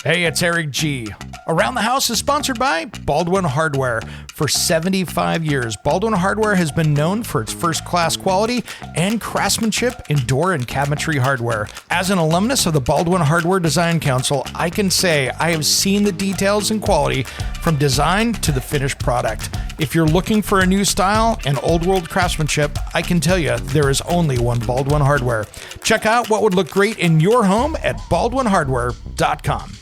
Hey, it's Eric G. Around the House is sponsored by Baldwin Hardware. For 75 years, Baldwin Hardware has been known for its first-class quality and craftsmanship in door and cabinetry hardware. As an alumnus of the Baldwin Hardware Design Council, I can say I have seen the details and quality from design to the finished product. If you're looking for a new style and old-world craftsmanship, I can tell you there is only one Baldwin Hardware. Check out what would look great in your home at baldwinhardware.com.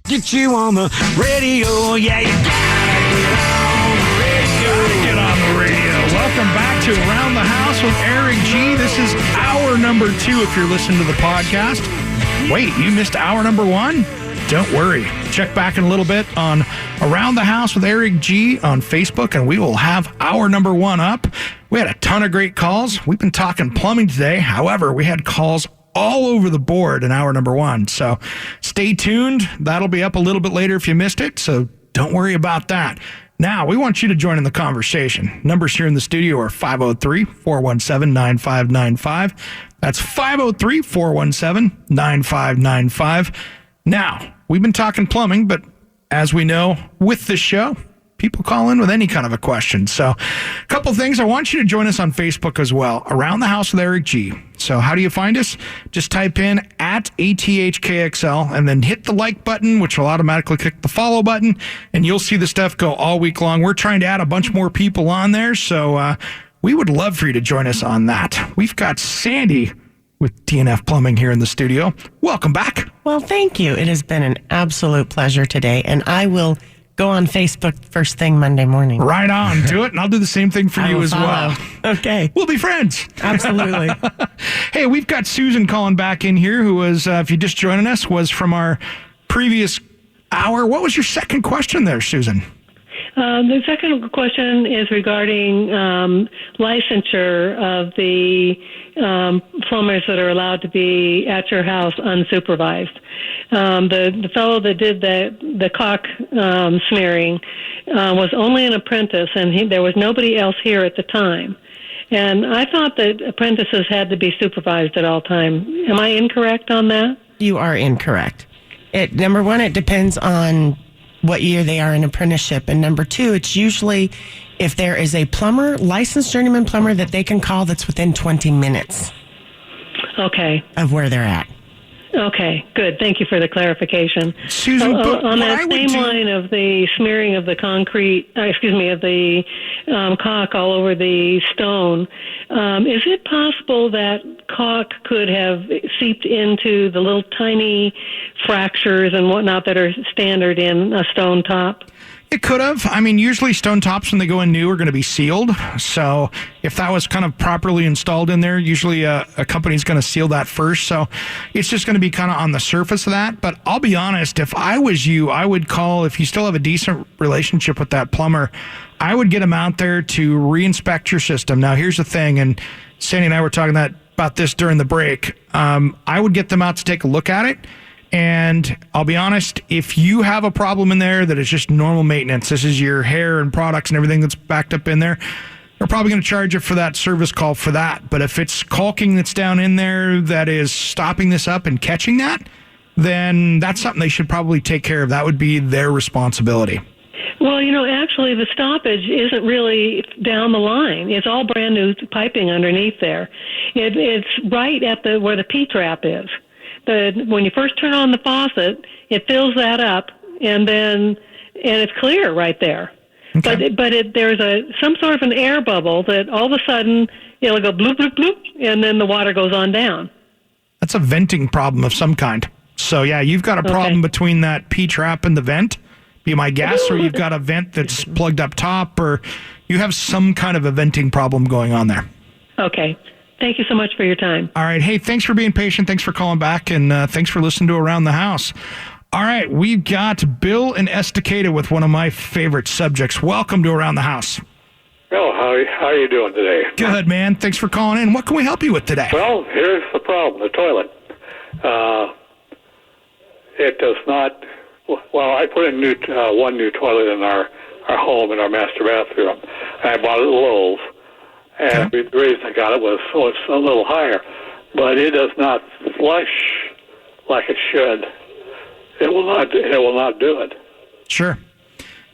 Get you on the radio, yeah, you gotta Get on the radio. Welcome back to Around the House with Eric G. This is hour number 2 if you're listening to the podcast. Wait, you missed hour number 1? Don't worry. Check back in a little bit on Around the House with Eric G on Facebook, and we will have hour number 1 up. We had a ton of great calls. We've been talking plumbing today. However, we had calls all over the board in hour number 1. So stay tuned. That'll be up a little bit later if you missed it. So don't worry about that. Now, we want you to join in the conversation. Numbers here in the studio are 503-417-9595. That's 503-417-9595. Now, we've been talking plumbing, but as we know, with this show, people call in with any kind of a question. So a couple things. I want you to join us on Facebook as well. Around the House with Eric G. So how do you find us? Just type in at ATHKXL and then hit the like button, which will automatically click the follow button, and you'll see the stuff go all week long. We're trying to add a bunch more people on there, so we would love for you to join us on that. We've got Sandi with TNF Plumbing here in the studio. Welcome back. Well, thank you. It has been an absolute pleasure today, and I will go on Facebook first thing Monday morning. Right on. Do it, and I'll do the same thing for you as well. Okay. We'll be friends. Absolutely. Hey, we've got Susan calling back in here, who was, if you're just joining us, was from our previous hour. What was your second question there, Susan? The second question is regarding licensure of the plumbers that are allowed to be at your house unsupervised. The fellow that did the caulk smearing was only an apprentice, and there was nobody else here at the time. And I thought that apprentices had to be supervised at all time. Am I incorrect on that? You are incorrect. Number one, it depends on what year they are in apprenticeship. And number 2, it's usually if there is a plumber, licensed journeyman plumber, that they can call that's within 20 minutes of where they're at. Okay, good. Thank you for the clarification. Susan, on that same line of the smearing of the of the caulk all over the stone, is it possible that caulk could have seeped into the little tiny fractures and whatnot that are standard in a stone top? It could have. I mean, usually stone tops, when they go in new, are going to be sealed. So if that was kind of properly installed in there, usually a company's going to seal that first. So it's just going to be kind of on the surface of that. But I'll be honest, if I was you, I would call, if you still have a decent relationship with that plumber, I would get them out there to re-inspect your system. Now, here's the thing, and Sandi and I were talking about this during the break. I would get them out to take a look at it. And I'll be honest, if you have a problem in there that is just normal maintenance, this is your hair and products and everything that's backed up in there, they're probably going to charge you for that service call for that. But if it's caulking that's down in there that is stopping this up and catching that, then that's something they should probably take care of. That would be their responsibility. Well, actually the stoppage isn't really down the line. It's all brand new piping underneath there. It's right at where the P-trap is. When you first turn on the faucet, it fills that up, and it's clear right there. Okay. But there's some sort of an air bubble that all of a sudden it'll go bloop bloop bloop, and then the water goes on down. That's a venting problem of some kind. So yeah, you've got a problem between that P-trap and the vent, be my guess, or you've got a vent that's plugged up top, or you have some kind of a venting problem going on there. Okay. Thank you so much for your time. All right. Hey, thanks for being patient. Thanks for calling back, and thanks for listening to Around the House. All right. We've got Bill in Estacada with one of my favorite subjects. Welcome to Around the House. Well, how are you doing today? Good, man. Thanks for calling in. What can we help you with today? Well, here's the problem, the toilet. It does not... Well, I put in one new toilet in our home, in our master bathroom. I bought it at Lowe's. And the reason I got it was so it's a little higher. But it does not flush like it should. it will not do it. Sure.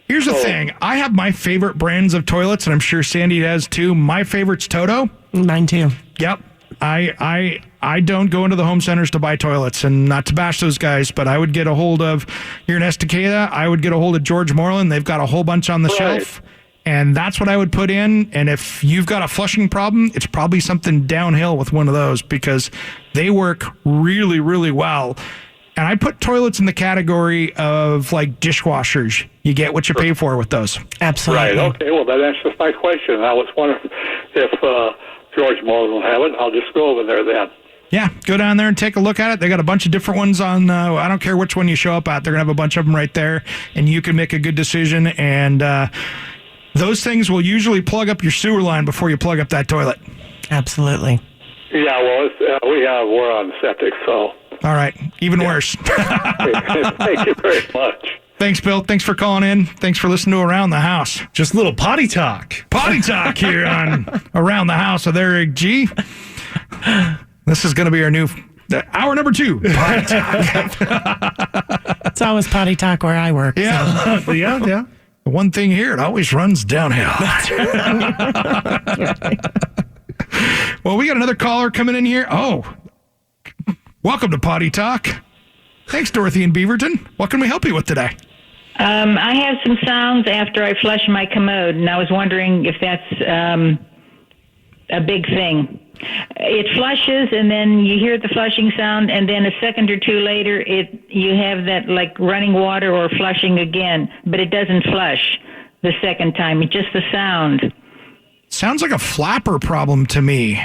Here's the thing. I have my favorite brands of toilets, and I'm sure Sandy has too. My favorite's Toto. Mine too. Yep. I don't go into the home centers to buy toilets, and not to bash those guys, but I would get a hold of, here in Estacada, I would get a hold of George Moreland. They've got a whole bunch on the shelf, and that's what I would put in. And if you've got a flushing problem, it's probably something downhill with one of those because they work really, really well. And I put toilets in the category of like dishwashers. You get what you pay for with those. Absolutely. Right. Okay. Well, that answers my question. I was wondering if George Moreland will have it. I'll just go over there then. Yeah, go down there and take a look at it. They got a bunch of different ones on. I don't care which one you show up at. They're going to have a bunch of them right there, and you can make a good decision. And those things will usually plug up your sewer line before you plug up that toilet. Absolutely. Yeah, well, we're on septic, so. All right, even worse. Thank you very much. Thanks, Bill. Thanks for calling in. Thanks for listening to Around the House. Just a little potty talk. Potty talk here on Around the House with Eric G. This is going to be our new hour number 2. Potty talk. It's always potty talk where I work. Yeah, So. Yeah. The one thing here, it always runs downhill. Well, we got another caller coming in here. Oh, welcome to Potty Talk. Thanks, Dorothy in Beaverton. What can we help you with today? I have some sounds after I flush my commode, and I was wondering if that's a big thing. It flushes, and then you hear the flushing sound, and then a second or two later, you have that like running water or flushing again, but it doesn't flush the second time. It's just the sound. Sounds like a flapper problem to me.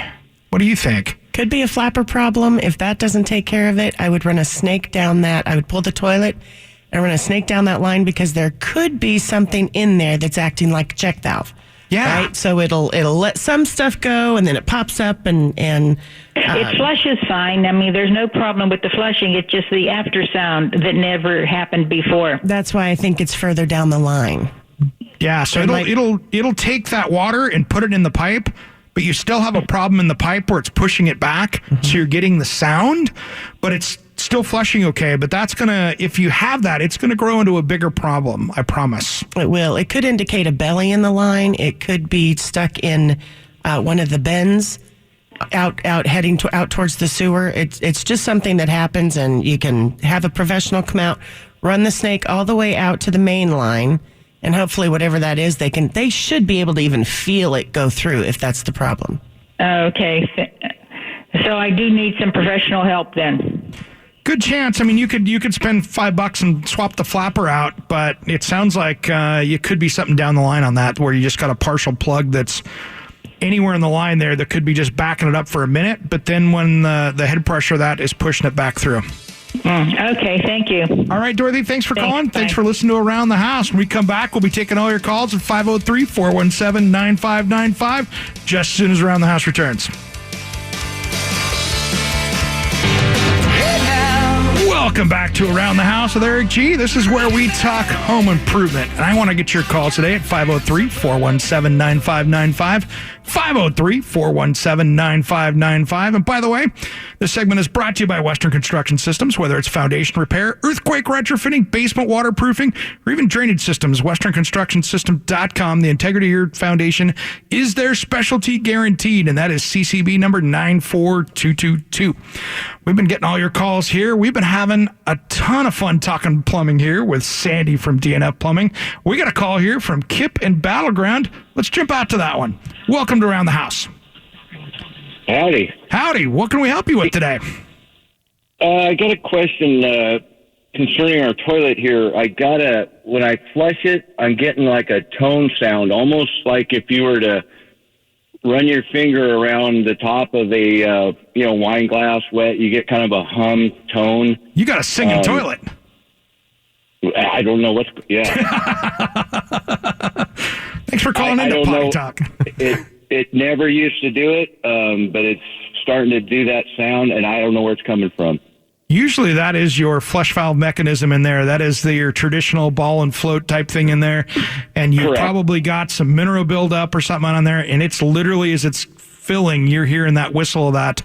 What do you think? Could be a flapper problem. If that doesn't take care of it, I would run a snake down that. I would pull the toilet and run a snake down that line because there could be something in there that's acting like a check valve. Yeah. Right? So it'll let some stuff go and then it pops up and it flushes fine. I mean, there's no problem with the flushing. It's just the after sound that never happened before. that's why I think it's further down the line. Yeah, so It it'll take that water and put it in the pipe, but you still have a problem in the pipe where it's pushing it back, so you're getting the sound, but it's still flushing okay. But that's gonna, if you have that, it's gonna grow into a bigger problem. I promise. It will. It could indicate a belly in the line. It could be stuck in one of the bends out heading out towards the sewer. It's just something that happens, and you can have a professional come out, run the snake all the way out to the main line, and hopefully whatever that is, they should be able to even feel it go through if that's the problem. Okay. So I do need some professional help then. Good chance. I mean, you could spend $5 and swap the flapper out, but it sounds like you could be something down the line on that where you just got a partial plug that's anywhere in the line there that could be just backing it up for a minute, but then when the head pressure of that is pushing it back through. Okay, thank you. All right, Dorothy, thanks for calling. Bye. Thanks for listening to Around the House. When we come back, we'll be taking all your calls at 503-417-9595 just as soon as Around the House returns. Welcome back to Around the House with Eric G. This is where we talk home improvement. And I want to get your call today at 503-417-9595. 503-417-9595. And by the way, this segment is brought to you by Western Construction Systems. Whether it's foundation repair, earthquake retrofitting, basement waterproofing, or even drainage systems, westernconstructionsystem.com. The integrity of your foundation is their specialty guaranteed, and that is CCB number 94222. We've been getting all your calls here. We've been having a ton of fun talking plumbing here with Sandy from DNF Plumbing. We got a call here from Kip in Battleground. Let's jump out to that one. Welcome to Around the House. Howdy. Howdy. What can we help you with today? I got a question concerning our toilet here. When I flush it, I'm getting like a tone sound, almost like if you were to run your finger around the top of a wine glass wet, you get kind of a hum tone. You got a singing toilet. I don't know what's... Yeah. Thanks for calling into Potty Talk. It never used to do it, but it's starting to do that sound, and I don't know where it's coming from. Usually that is your flush valve mechanism in there. That is your traditional ball and float type thing in there. And you probably got some mineral buildup or something on there, and it's literally as it's filling, you're hearing that whistle of that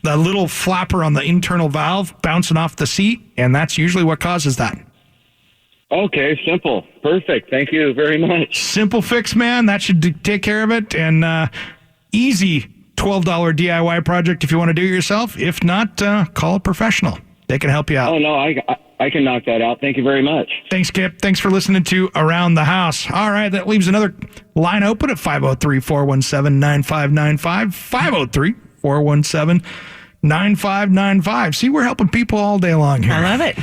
the little flapper on the internal valve bouncing off the seat, and that's usually what causes that. Okay, simple. Perfect. Thank you very much. Simple fix, man. That should take care of it. And easy $12 DIY project if you want to do it yourself. If not, call a professional. They can help you out. Oh, no, I can knock that out. Thank you very much. Thanks, Kip. Thanks for listening to Around the House. All right, that leaves another line open at 503-417-9595. 503-417-9595. See, we're helping people all day long here. I love it.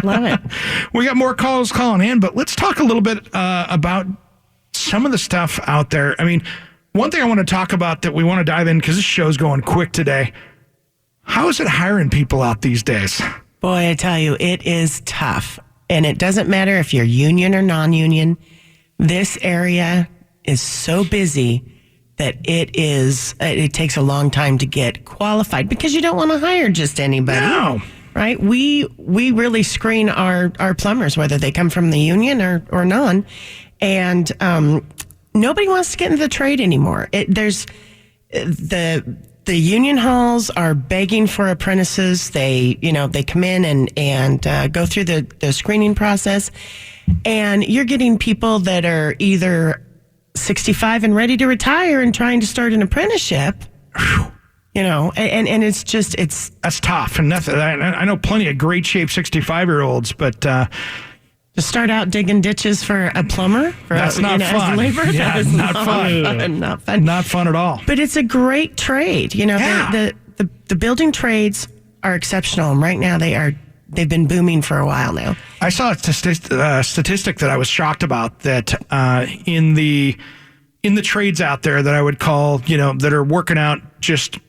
Love it. We got more calls calling in, but let's talk a little bit about some of the stuff out there. I mean, one thing I want to talk about that we want to dive in, because this show's going quick today. How is it hiring people out these days? Boy, I tell you, it is tough. And it doesn't matter if you're union or non-union. This area is so busy that it takes a long time to get qualified, because you don't want to hire just anybody. No. Right? We really screen our plumbers, whether they come from the union or non. And nobody wants to get into the trade anymore. The union halls are begging for apprentices. They come in and go through the screening process, and you're getting people that are either 65 and ready to retire and trying to start an apprenticeship. And that's tough. And nothing. I know plenty of great shape 65-year-olds, but to start out digging ditches for a plumber, that's not fun. As labor, yeah, that is not fun. Not fun. Not fun at all. But it's a great trade. The building trades are exceptional, and right now they've been booming for a while now. I saw a statistic that I was shocked about, that in the trades out there that I would call, that are working out just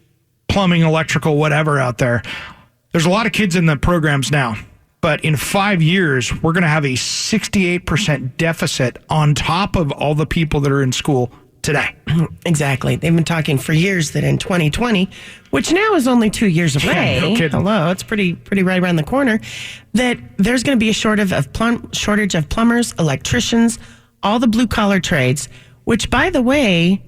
plumbing, electrical, whatever out there, there's a lot of kids in the programs now. But in 5 years, we're going to have a 68% deficit on top of all the people that are in school today. Exactly. They've been talking for years that in 2020, which now is only 2 years away. No kidding. Hello, it's pretty right around the corner, that there's going to be a shortage of plumbers, electricians, all the blue collar trades, which, by the way,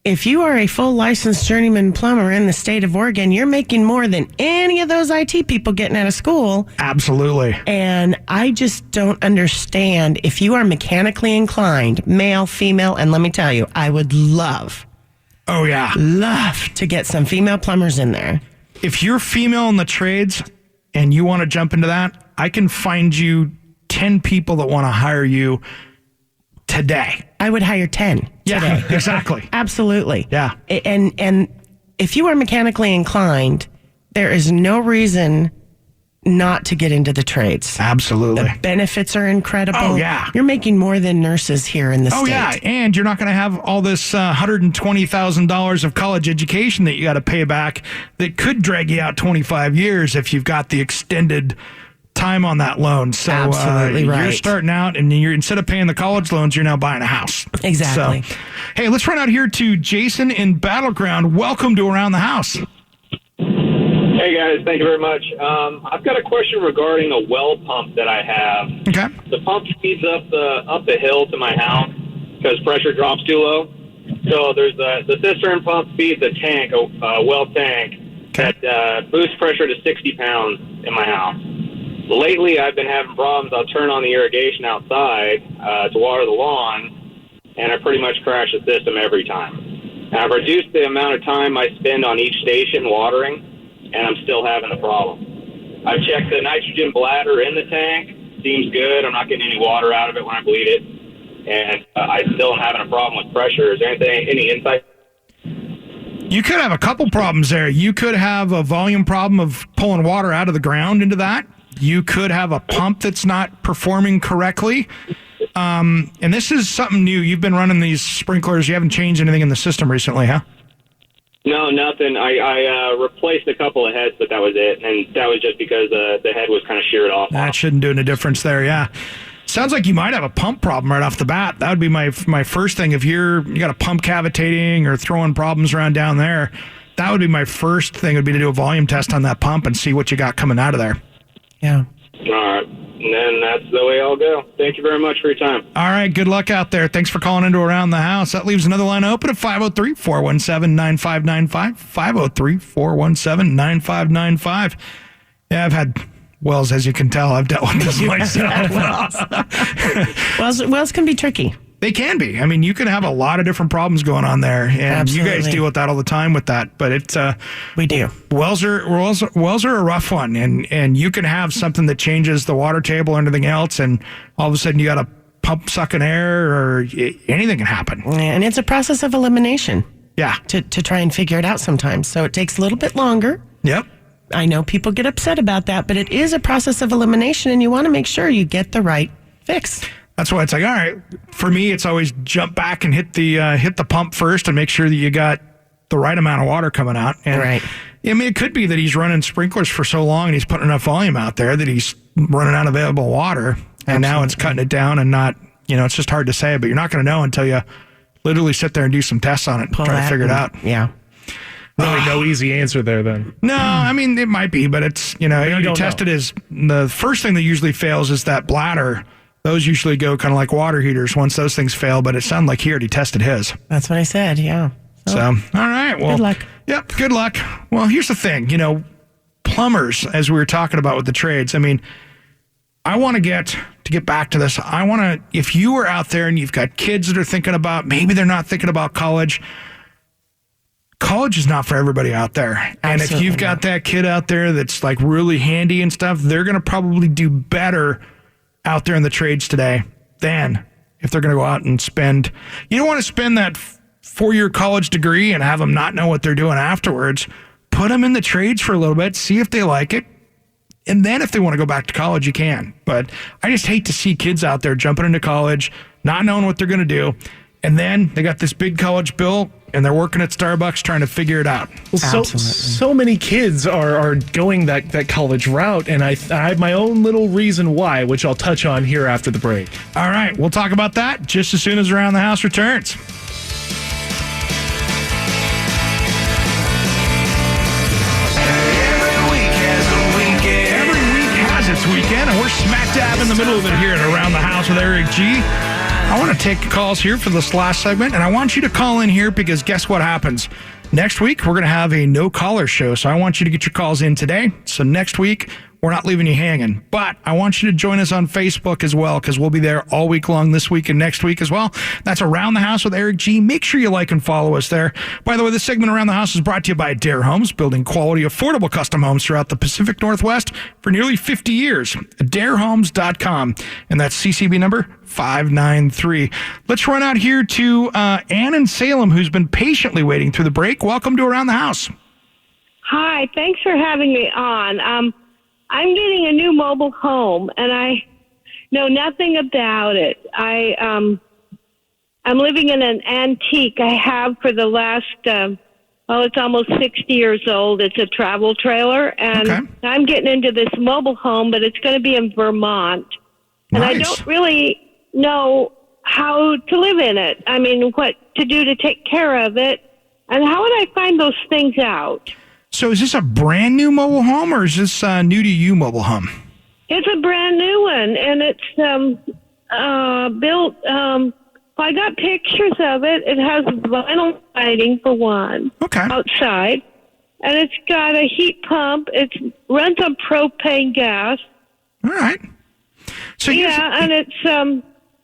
if you are a full licensed journeyman plumber in the state of Oregon, you're making more than any of those IT people getting out of school. Absolutely. And I just don't understand, if you are mechanically inclined, male, female, and let me tell you, I would love to get some female plumbers in there. If you're female in the trades and you want to jump into that, I can find you 10 people that want to hire you today. I would hire 10 today. Yeah, exactly. Absolutely. Yeah. And if you are mechanically inclined, there is no reason not to get into the trades. Absolutely. The benefits are incredible. Oh, yeah. You're making more than nurses here in the state. Oh, yeah. And you're not going to have all this $120,000 of college education that you got to pay back that could drag you out 25 years if you've got the extended time on that loan. So absolutely right. You're starting out, and instead of paying the college loans, you're now buying a house. Exactly. So, hey, let's run out here to Jason in Battleground. Welcome to Around the House. Hey guys, thank you very much. I've got a question regarding a well pump that I have. Okay. The pump speeds up the hill to my house because pressure drops too low. So there's the cistern pump feeds a tank, a well tank, that boosts pressure to 60 pounds in my house. Lately, I've been having problems. I'll turn on the irrigation outside to water the lawn, and I pretty much crash the system every time. Now, I've reduced the amount of time I spend on each station watering, and I'm still having the problem. I've checked the nitrogen bladder in the tank. Seems good. I'm not getting any water out of it when I bleed it, and I still am having a problem with pressure. Is there any insight? You could have a couple problems there. You could have a volume problem of pulling water out of the ground into that. You could have a pump that's not performing correctly. And this is something new. You've been running these sprinklers. You haven't changed anything in the system recently, huh? No, nothing. I replaced a couple of heads, but that was it. And that was just because the head was kind of sheared off. That shouldn't do any difference there, yeah. Sounds like you might have a pump problem right off the bat. That would be my first thing. If you got a pump cavitating or throwing problems around down there, that would be my first thing, would be to do a volume test on that pump and see what you got coming out of there. Yeah. All right. and then that's the way I'll go. Thank you very much for your time. All right, good luck out there. Thanks for calling into Around the House. That leaves another line open at 503-417-9595, 503-417-9595. Yeah, I've had wells, as you can tell. I've dealt with this myself. Wells can be tricky. They can be. I mean, you can have a lot of different problems going on there, and Absolutely. you guys deal with that all the time with that. But it's we do. Wells are a rough one, and you can have something that changes the water table or anything else, and all of a sudden you got a pump sucking air, or anything can happen. And it's a process of elimination. Yeah. To try and figure it out sometimes. So it takes a little bit longer. Yep. I know people get upset about that, but it is a process of elimination, and you want to make sure you get the right fix. That's why it's like, all right, for me, it's always jump back and hit the pump first and make sure that you got the right amount of water coming out. And right. I mean, it could be that he's running sprinklers for so long and he's putting enough volume out there that he's running out of available water. And now it's cutting it down and not, it's just hard to say, but you're not going to know until you literally sit there and do some tests on it and try to figure it out. Yeah. Really no easy answer there then. No, I mean, it might be, but it's, you test it as the first thing that usually fails is that bladder. Those usually go kind of like water heaters once those things fail, but it sounded like he already tested his. That's what I said, yeah. So all right. Well, good luck. Yep, good luck. Well, here's the thing, plumbers, as we were talking about with the trades, I mean, I want to get back to this. If you are out there and you've got kids that are thinking about, maybe they're not thinking about college is not for everybody out there. And Absolutely if you've got that kid out there that's like really handy and stuff, they're going to probably do better out there in the trades today than if they're going to go out and spend. You don't want to spend that 4-year college degree and have them not know what they're doing afterwards. Put them in the trades for a little bit, see if they like it. And then if they want to go back to college, you can. But I just hate to see kids out there jumping into college, not knowing what they're going to do. And then they got this big college bill and they're working at Starbucks trying to figure it out. Well, so many kids are going that college route, and I have my own little reason why, which I'll touch on here after the break. All right, we'll talk about that just as soon as Around the House returns. Every week has its weekend, and we're smack dab in the middle of it here at Around the House with Eric G. I want to take calls here for this last segment, and I want you to call in here because guess what happens? Next week, we're going to have a no-caller show, so I want you to get your calls in today. So next week, we're not leaving you hanging. But I want you to join us on Facebook as well because we'll be there all week long this week and next week as well. That's Around the House with Eric G. Make sure you like and follow us there. By the way, this segment Around the House is brought to you by Adair Homes, building quality, affordable custom homes throughout the Pacific Northwest for nearly 50 years. AdairHomes.com, and that's CCB number 593. Let's run out here to Ann in Salem, who's been patiently waiting through the break. Welcome to Around the House. Hi, thanks for having me on. I'm getting a new mobile home, and I know nothing about it. I'm living in an antique I have for the last, it's almost 60 years old. It's a travel trailer, and I'm getting into this mobile home, but it's going to be in Vermont. And I don't really know how to live in it. I mean, what to do to take care of it, and how would I find those things out? So is this a brand new mobile home or is this new to you mobile home? It's a brand new one, and it's built. I got pictures of it. It has vinyl siding for one outside, and it's got a heat pump. It runs on propane gas. All right. So and it's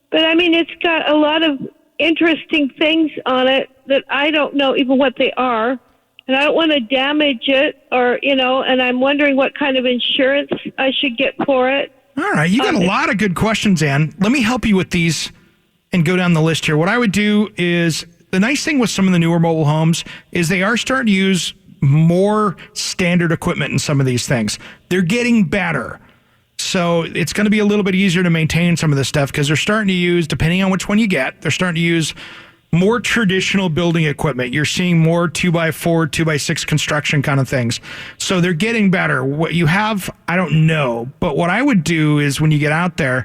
but I mean, it's got a lot of interesting things on it that I don't know even what they are. And I don't want to damage it and I'm wondering what kind of insurance I should get for it. All right. You got a lot of good questions, Ann. Let me help you with these and go down the list here. What I would do is, the nice thing with some of the newer mobile homes is they are starting to use more standard equipment in some of these things. They're getting better. So it's going to be a little bit easier to maintain some of this stuff because they're starting to use, depending on which one you get, they're starting to use more traditional building equipment. You're seeing more 2x4, 2x6 construction kind of things. So they're getting better. What you have, I don't know. But what I would do is when you get out there,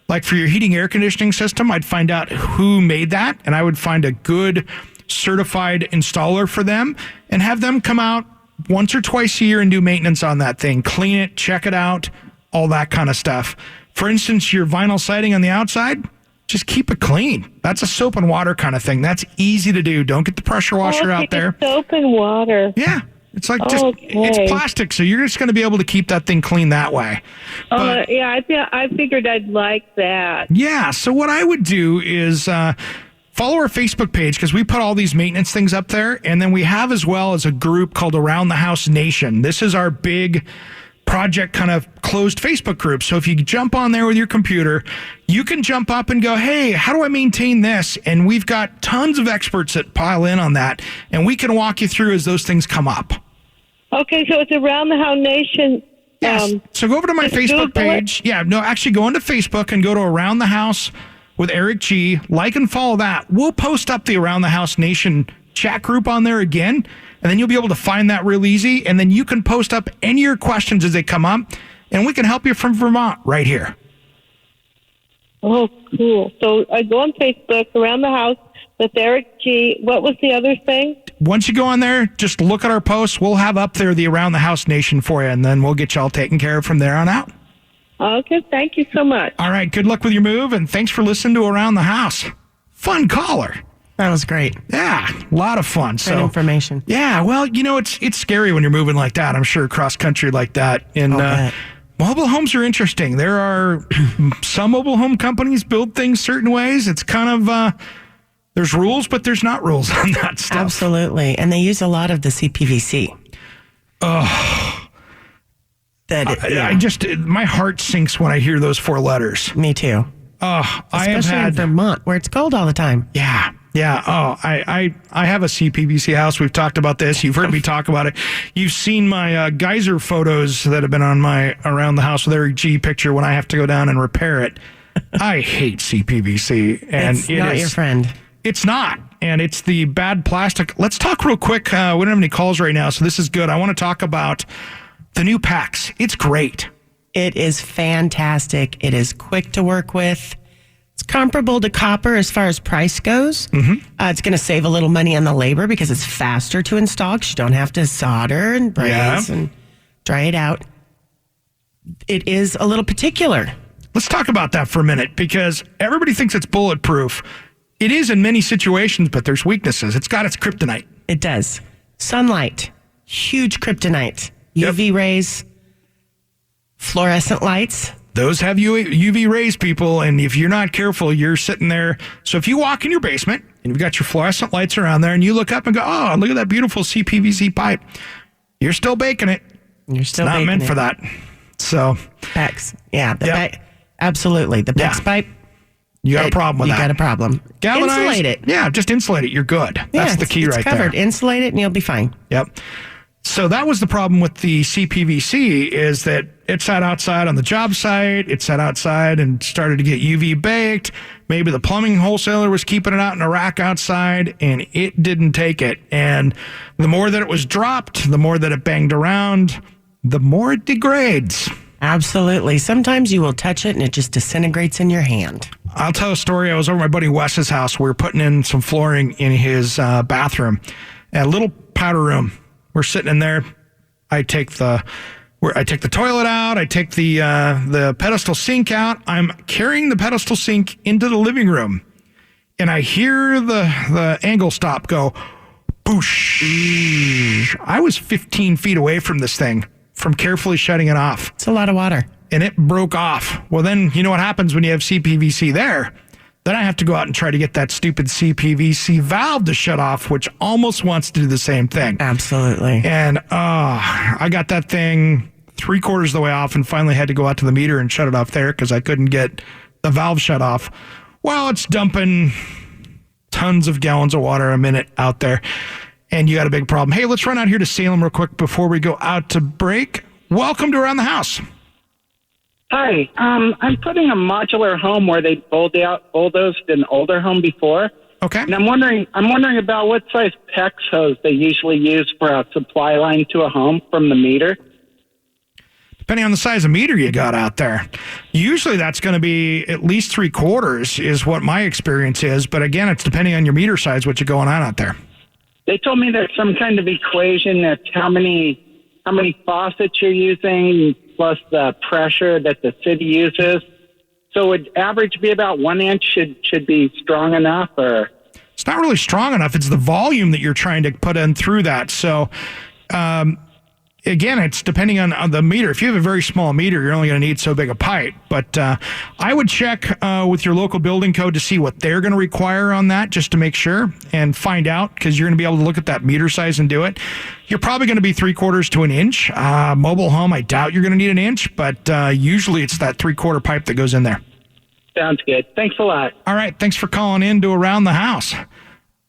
like for your heating air conditioning system, I'd find out who made that. And I would find a good certified installer for them and have them come out once or twice a year and do maintenance on that thing. Clean it, check it out, all that kind of stuff. For instance, your vinyl siding on the outside, just keep it clean. That's a soap and water kind of thing. That's easy to do. Don't get the pressure washer out there. Soap and water. Yeah. It's like it's plastic, so you're just going to be able to keep that thing clean that way. But, I figured I'd like that. Yeah, so what I would do is follow our Facebook page because we put all these maintenance things up there, and then we have as well as a group called Around the House Nation. This is our big project kind of closed Facebook group. So if you jump on there with your computer, you can jump up and go, hey, how do I maintain this? And we've got tons of experts that pile in on that, and we can walk you through as those things come up. Okay, so it's Around the House Nation. Yes. So go over to my Facebook page. Yeah, no, actually go into Facebook and go to Around the House with Eric G. Like and follow that. We'll post up the Around the House Nation chat group on there again, and then you'll be able to find that real easy, and then you can post up any of your questions as they come up, and we can help you from Vermont right here. Oh, cool. So I go on Facebook, Around the House with Eric G. What was the other thing? Once you go on there, just look at our posts. We'll have up there the Around the House Nation for you, and then we'll get you all taken care of from there on out. Okay, thank you so much. All right, good luck with your move, and thanks for listening to Around the House. Fun caller. That was great. Yeah, a lot of fun. Good information. Yeah, well, it's scary when you're moving like that, I'm sure, cross country like that. And mobile homes are interesting. There are some mobile home companies build things certain ways. It's kind of... there's rules, but there's not rules on that stuff. Absolutely. And they use a lot of the CPVC. Oh. I just, my heart sinks when I hear those 4 letters. Me too. Oh, especially in Vermont, where it's cold all the time. Yeah. Yeah. Oh, I have a CPVC house. We've talked about this. You've heard me talk about it. You've seen my geyser photos that have been on my Around the House with Eric G picture when I have to go down and repair it. I hate CPVC. And it's not your friend. It's not, and it's the bad plastic. Let's talk real quick. We don't have any calls right now, so this is good. I want to talk about the new PAX. It's great. It is fantastic. It is quick to work with. It's comparable to copper as far as price goes. Mm-hmm. It's going to save a little money on the labor because it's faster to install because you don't have to solder and braze and dry it out. It is a little particular. Let's talk about that for a minute because everybody thinks it's bulletproof. It is in many situations, but there's weaknesses. It's got its kryptonite. It does. Sunlight, huge kryptonite. UV rays, fluorescent lights. Those have UV rays, people, and if you're not careful, you're sitting there. So if you walk in your basement and you've got your fluorescent lights around there and you look up and go, oh, look at that beautiful CPVC pipe, you're still baking it. You're still it's not baking meant it. for that. So PEX. Yeah, absolutely. The PEX pipe. You got a problem with that. You got a problem. Galvanized, insulate it. Yeah, just insulate it. You're good. That's the key right covered. there. Insulate it and you'll be fine. Yep. So that was the problem with the CPVC is that it sat outside on the job site. It sat outside and started to get UV baked. Maybe the plumbing wholesaler was keeping it out in a rack outside and it didn't take it. And the more that it was dropped, the more that it banged around, the more it degrades. Absolutely. Sometimes you will touch it and it just disintegrates in your hand. I'll tell a story. I was over at my buddy Wes's house. We were putting in some flooring in his bathroom, a little powder room. We're sitting in there. I take the toilet out. I take the pedestal sink out. I'm carrying the pedestal sink into the living room, and I hear the angle stop go, boosh. I was 15 feet away from this thing, from carefully shutting it off. It's a lot of water. And it broke off. Well, then you know what happens when you have CPVC there? Then I have to go out and try to get that stupid CPVC valve to shut off, which almost wants to do the same thing. Absolutely. And I got that thing 3/4 of the way off and finally had to go out to the meter and shut it off there because I couldn't get the valve shut off. Well, it's dumping tons of gallons of water a minute out there, and you got a big problem. Hey, let's run out here to Salem real quick before we go out to break. Welcome to Around the House. Hi, I'm putting a modular home where they bulldozed an older home before. Okay. And I'm wondering about what size PEX hose they usually use for a supply line to a home from the meter. Depending on the size of meter you got out there. Usually that's going to be at least 3/4 is what my experience is. But again, it's depending on your meter size, what you're going on out there. They told me there's some kind of equation that's how many faucets you're using plus the pressure that the city uses. So would average be about 1 inch should be strong enough, or? It's not really strong enough. It's the volume that you're trying to put in through that. So, again, it's depending on the meter. If you have a very small meter, you're only going to need so big a pipe. But I would check with your local building code to see what they're going to require on that, just to make sure and find out, because you're going to be able to look at that meter size and do it. You're probably going to be 3/4 to an inch. Mobile home, I doubt you're going to need an inch, but usually it's that 3/4 pipe that goes in there. Sounds good. Thanks a lot. All right. Thanks for calling in to Around the House.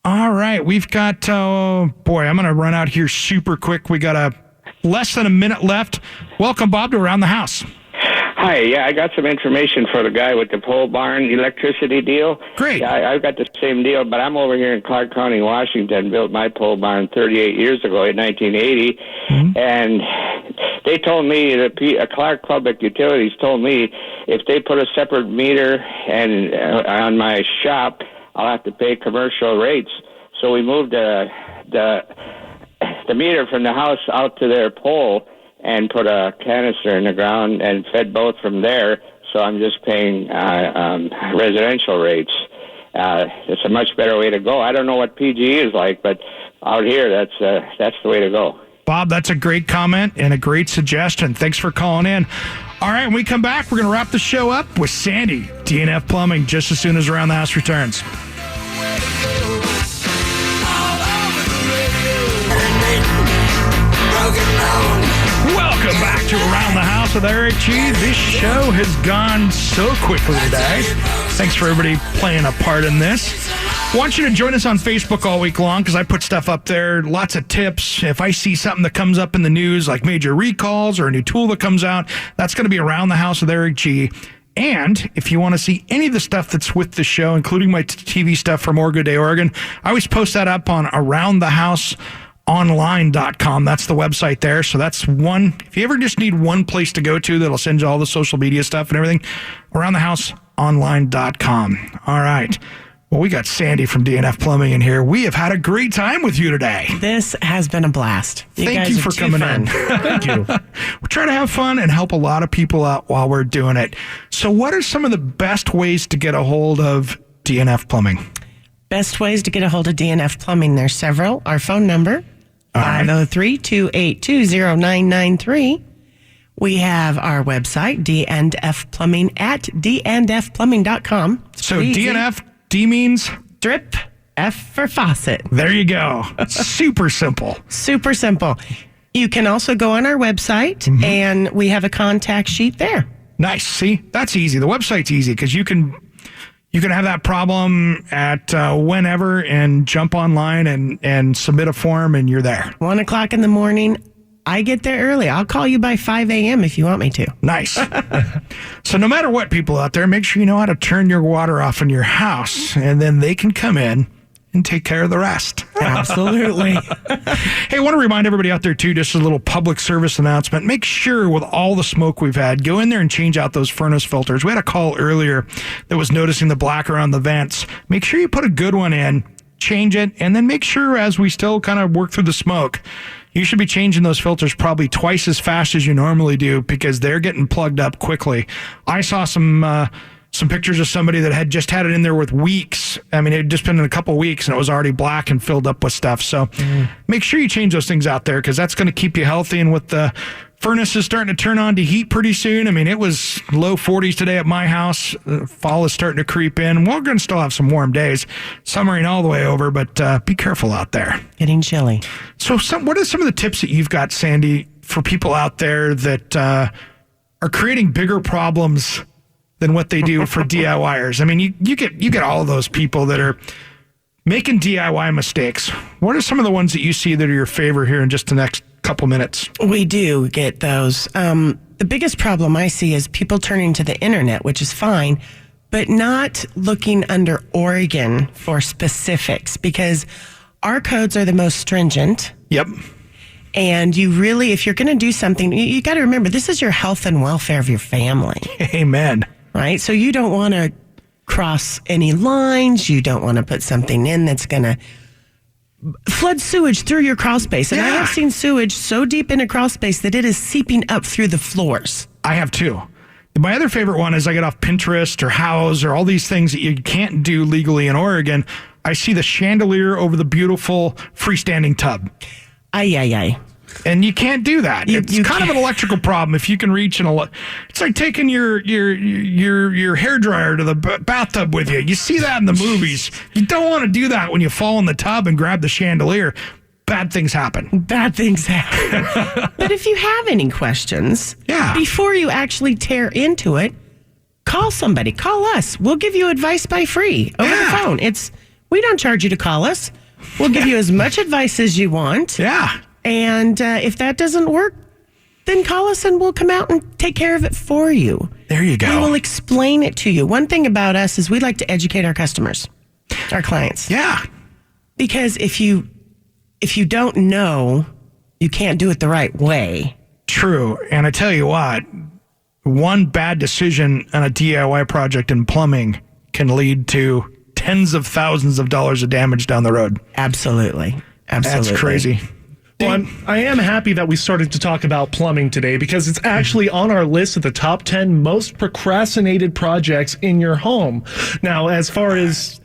All right. We've got, I'm going to run out here super quick. We got less than a minute left. Welcome, Bob, to Around the House. Hi. Yeah, I got some information for the guy with the pole barn electricity deal. Great. Yeah, I've got the same deal, but I'm over here in Clark County, Washington, built my pole barn 38 years ago in 1980. Mm-hmm. And they told me, Clark Public Utilities told me, if they put a separate meter and on my shop, I'll have to pay commercial rates. So we moved the meter from the house out to their pole and put a canister in the ground and fed both from there. So I'm just paying residential rates. It's a much better way to go. I don't know what PG is like, but out here, that's the way to go. Bob, that's a great comment and a great suggestion. Thanks for calling in. All right, when we come back, we're going to wrap the show up with Sandi, DNF Plumbing, just as soon as Around the House returns. Welcome back to Around the House with Eric G. This show has gone so quickly today. Thanks for everybody playing a part in this. I want you to join us on Facebook all week long, because I put stuff up there, lots of tips. If I see something that comes up in the news, like major recalls or a new tool that comes out, that's going to be Around the House with Eric G. And if you want to see any of the stuff that's with the show, including my TV stuff from More Good Day, Oregon, I always post that up on aroundthehouseonline.com. That's the website there. So that's one. If you ever just need one place to go to that'll send you all the social media stuff and everything, aroundthehouseonline.com. All right. Well, we got Sandi from DNF Plumbing in here. We have had a great time with you today. This has been a blast. Thank you for coming in. Thank you. We're trying to have fun and help a lot of people out while we're doing it. So what are some of the best ways to get a hold of DNF Plumbing? Best ways to get a hold of DNF Plumbing, there's several. Our phone number, 503-282-0993. We have our website, DNF Plumbing, at dnfplumbing.com. So DNF, D means? Drip, F for faucet. There you go. Super simple. Super simple. You can also go on our website, and we have a contact sheet there. Nice. See, that's easy. The website's easy because you can have that problem at whenever and jump online and submit a form, and you're there. 1 o'clock in the morning. I get there early. I'll call you by 5 a.m. if you want me to. Nice. So no matter what, people out there, make sure you know how to turn your water off in your house, and then they can come in and take care of the rest. Absolutely. Hey, I want to remind everybody out there, too, just a little public service announcement. Make sure with all the smoke we've had, go in there and change out those furnace filters. We had a call earlier that was noticing the black around the vents. Make sure you put a good one in, change it, and then make sure as we still kind of work through the smoke, you should be changing those filters probably twice as fast as you normally do because they're getting plugged up quickly. I saw some pictures of somebody that had just had it in there with weeks. I mean, it had just been in a couple of weeks and it was already black and filled up with stuff. So make sure you change those things out there because that's going to keep you healthy. And with the furnaces starting to turn on to heat pretty soon, I mean, it was low 40s today at my house. Fall is starting to creep in. We're going to still have some warm days. Summer ain't all the way over, but be careful out there. Getting chilly. So what are some of the tips that you've got, Sandi, for people out there that are creating bigger problems than what they do for DIYers? I mean, you get all of those people that are making DIY mistakes. What are some of the ones that you see that are your favorite here in just the next couple minutes? We do get those. The biggest problem I see is people turning to the internet, which is fine, but not looking under Oregon for specifics because our codes are the most stringent. Yep. And you really, if you're going to do something, you got to remember, this is your health and welfare of your family. Amen. Right? So you don't want to cross any lines. You don't want to put something in that's going to flood sewage through your crawl space. And I have seen sewage so deep in a crawl space that it is seeping up through the floors. I have too. My other favorite one is I get off Pinterest or Houzz or all these things that you can't do legally in Oregon. I see the chandelier over the beautiful freestanding tub. Aye. And you can't do that. It's kind of an electrical problem if you can reach it's like taking your hairdryer to the bathtub with you. You see that in the movies. You don't want to do that when you fall in the tub and grab the chandelier. Bad things happen. But if you have any questions, before you actually tear into it, call somebody. Call us. We'll give you advice by free over the phone. We don't charge you to call us. We'll give you as much advice as you want. Yeah. And if that doesn't work, then call us and we'll come out and take care of it for you. There you go. We will explain it to you. One thing about us is we like to educate our customers, our clients. Yeah. Because if you don't know, you can't do it the right way. True. And I tell you what, one bad decision on a DIY project in plumbing can lead to tens of thousands of dollars of damage down the road. Absolutely. That's crazy. Well, I am happy that we started to talk about plumbing today because it's actually on our list of the top 10 most procrastinated projects in your home. Now, as far as...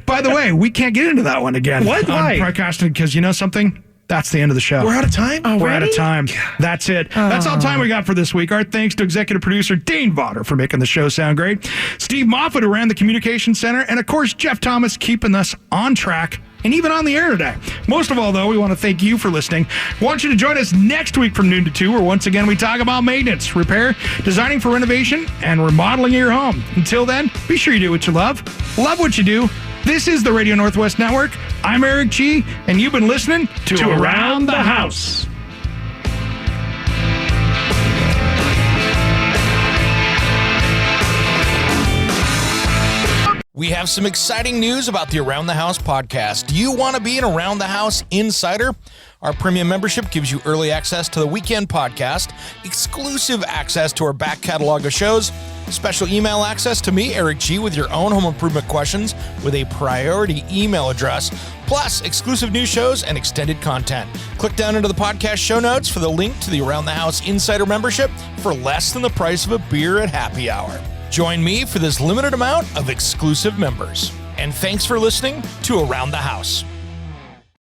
By the way, we can't get into that one again. What? Why? Procrastinated because you know something? That's the end of the show. We're out of time? We're out of time. That's it. That's all time we got for this week. Our thanks to executive producer Dane Vaughter for making the show sound great, Steve Moffat, who ran the communication center, and of course, Jeff Thomas keeping us on track and even on the air today. Most of all, though, we want to thank you for listening. Want you to join us next week from noon to 2, where once again we talk about maintenance, repair, designing for renovation, and remodeling your home. Until then, be sure you do what you love what you do. This is the Radio Northwest Network. I'm Eric G., and you've been listening to Around the House. We have some exciting news about the Around the House podcast. Do you want to be an Around the House insider? Our premium membership gives you early access to the weekend podcast, exclusive access to our back catalog of shows, special email access to me, Eric G., with your own home improvement questions with a priority email address, plus exclusive new shows and extended content. Click down into the podcast show notes for the link to the Around the House insider membership for less than the price of a beer at happy hour. Join me for this limited amount of exclusive members. And thanks for listening to Around the House.